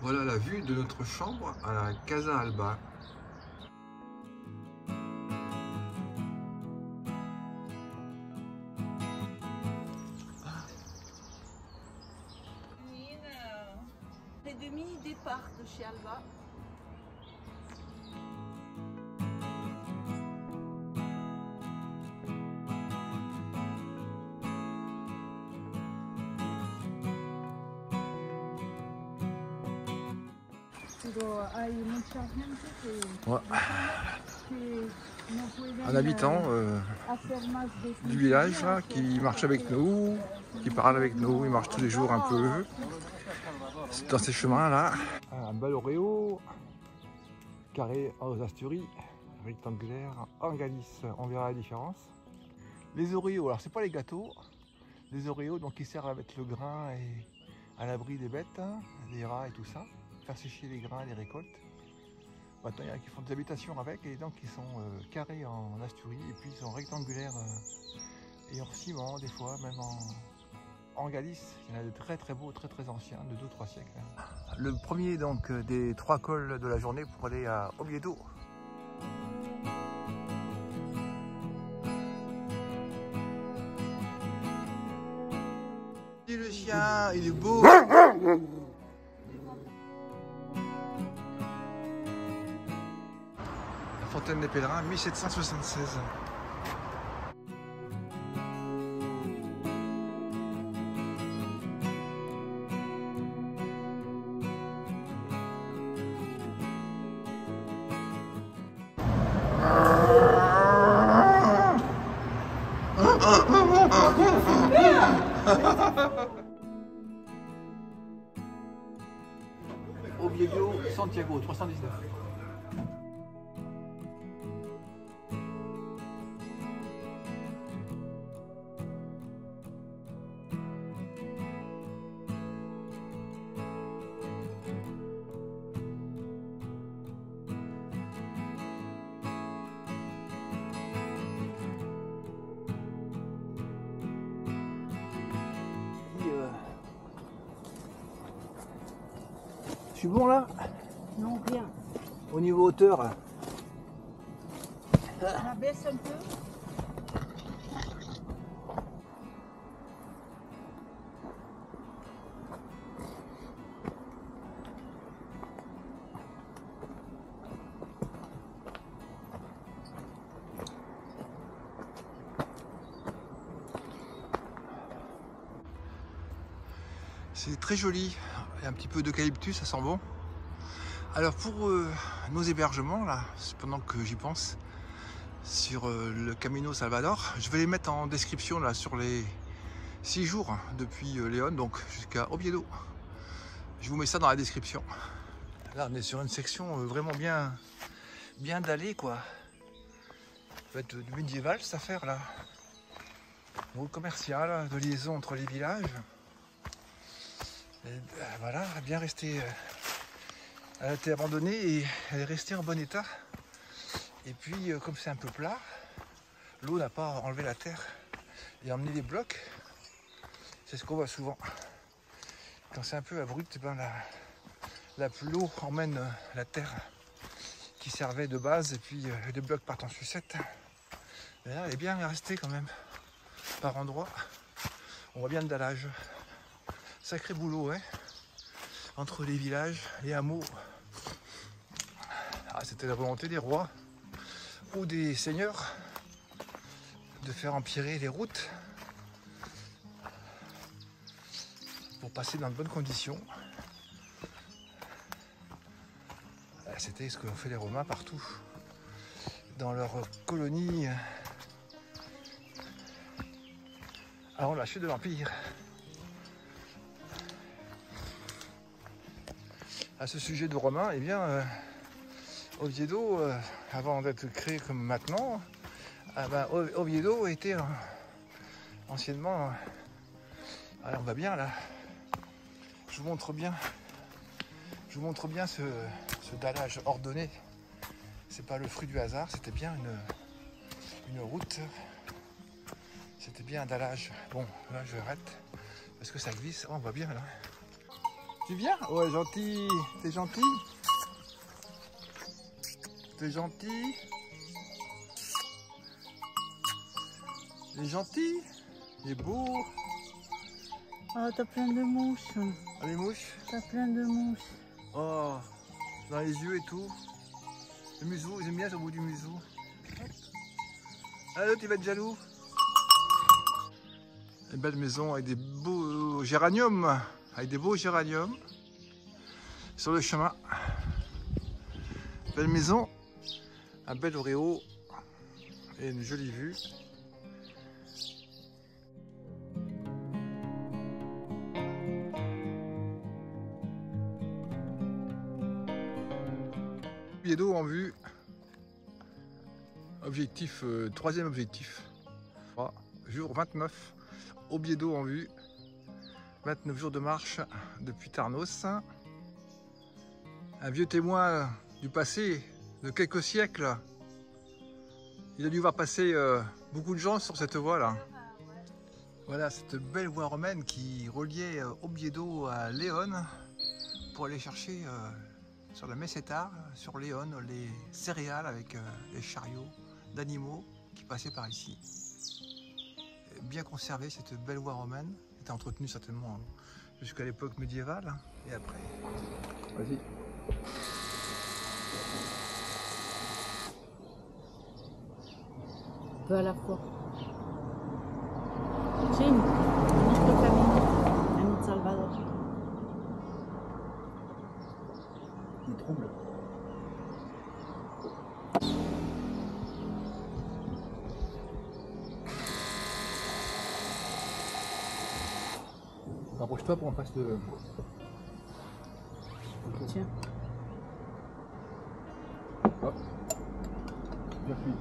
Voilà la vue de notre chambre à la Casa Alba. Les demi-départ de chez Alba. Ouais. Un habitant du village là, qui marche avec nous, qui parle avec nous, il marche tous les jours un peu dans ces chemins là. Un bel Oreo, carré aux Asturies, rectangulaire en Galice, on verra la différence. Les Oreos, alors c'est pas les gâteaux, les Oreos donc qui servent à mettre le grain et à l'abri des bêtes, hein, des rats et tout ça, faire sécher les grains, les récoltes. Maintenant il y en a qui font des habitations avec et donc ils sont carrés en Asturie et puis ils sont rectangulaires et en ciment des fois, même en Galice. Il y en a de très très beaux, très très anciens, de 2-3 siècles. Le premier donc des 3 cols de la journée pour aller à Oviedo. Et le chien, il est beau. Fontaine des Pèlerins, 1776. Oviedo, Santiago, 319. Je suis bon là? Non, rien. Au niveau hauteur? On abaisse un peu. C'est très joli, il y a un petit peu d'eucalyptus, ça sent bon. Alors pour nos hébergements, là, pendant que j'y pense, sur le Camino Salvador, je vais les mettre en description là sur les 6 jours depuis Léon, donc jusqu'à Oviedo. Je vous mets ça dans la description. Là on est sur une section vraiment bien dallée quoi. Ça va être du médiéval cette affaire là. Route commerciale, de liaison entre les villages. Et, voilà, elle a bien resté. Elle a été abandonnée et elle est restée en bon état. Et puis comme c'est un peu plat, l'eau n'a pas enlevé la terre et emmené les blocs. C'est ce qu'on voit souvent. Quand c'est un peu abrupt, ben l'eau emmène la terre qui servait de base et puis les blocs partent en sucette. Et là, elle est bien restée quand même par endroits. On voit bien le dallage. Sacré boulot, hein, entre les villages, les hameaux. Ah, c'était la volonté des rois ou des seigneurs de faire empirer les routes pour passer dans de bonnes conditions. C'était ce qu'ont fait les Romains partout dans leurs colonies avant la chute de l'Empire. À ce sujet de Romains, eh bien, Oviedo, avant d'être créé comme maintenant, Oviedo était anciennement... Alors on va bien là. Je vous montre bien ce dallage ordonné. C'est pas le fruit du hasard, c'était bien une route. C'était bien un dallage. Bon, là je arrête parce que ça glisse. Oh, on voit bien là. Tu viens? Ouais, gentil. T'es gentil? T'es gentil? Il est gentil? Il est beau? Oh, t'as plein de mouches. Ah, les mouches? T'as plein de mouches. Oh, dans les yeux et tout. Le museau, j'aime bien au bout du museau. Allô, tu vas être jaloux? Une belle maison avec des beaux géraniums. Avec des beaux géraniums. Sur le chemin. Belle maison. Un bel Oreo. Et une jolie vue. Oviedo en vue. Objectif, troisième objectif. Jour 29. Oviedo en vue. 29 jours de marche depuis Tarnos. Un vieux témoin du passé de quelques siècles. Il a dû voir passer beaucoup de gens sur cette voie là. Voilà cette belle voie romaine qui reliait Oviedo à Léon pour aller chercher sur la Meseta, sur Léon, les céréales avec les chariots d'animaux qui passaient par ici. Bien conservée cette belle voie romaine, était entretenue certainement jusqu'à l'époque médiévale et après. Vas-y. Deux à la fois. Chin, notre camino, en Salvador. Il trouble. Rapproche-toi pour qu'on fasse le... Tiens. Hop. Bien fluide.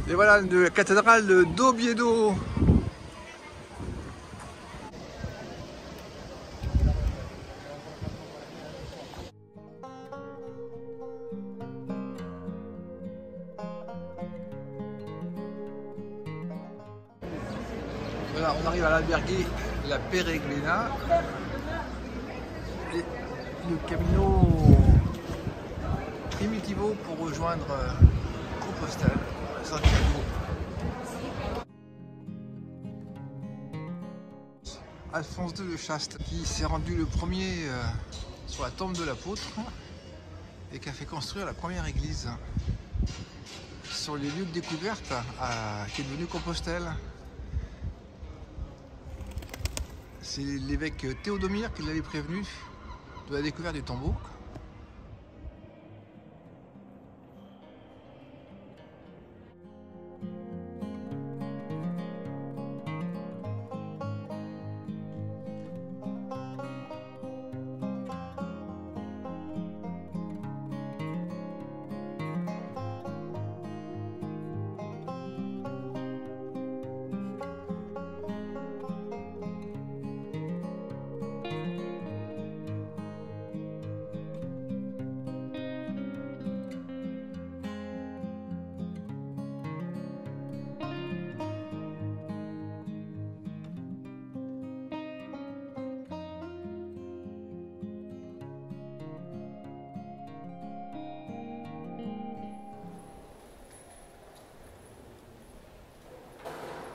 Et voilà de la cathédrale d'Oviedo. Voilà, on arrive à l'albergue La Peregrina. Et le Camino Primitivo pour rejoindre Compostelle. Santiago. Alphonse II de Chaste qui s'est rendu le premier sur la tombe de l'apôtre et qui a fait construire la première église sur les lieux de découverte qui est devenu Compostelle. C'est l'évêque Théodomir qui l'avait prévenu de la découverte du tombeau.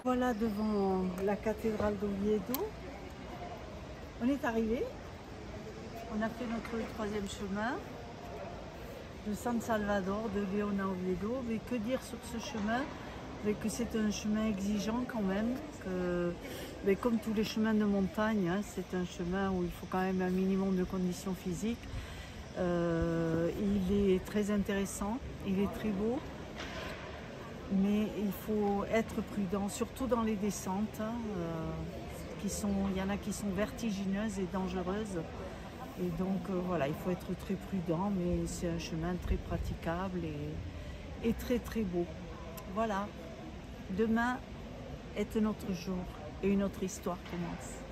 Voilà devant la cathédrale d'Oviedo. On est arrivé. On a fait notre troisième chemin de San Salvador, de Léon à Oviedo. Mais que dire sur ce chemin? Que c'est un chemin exigeant quand même, que Mais comme tous les chemins de montagne, hein, c'est un chemin où il faut quand même un minimum de conditions physiques. Il est très intéressant, il est très beau, mais il faut être prudent, surtout dans les descentes, hein, il y en a qui sont vertigineuses et dangereuses. Et donc voilà, il faut être très prudent, mais c'est un chemin très praticable et très très beau. Voilà, demain est un autre jour et une autre histoire commence.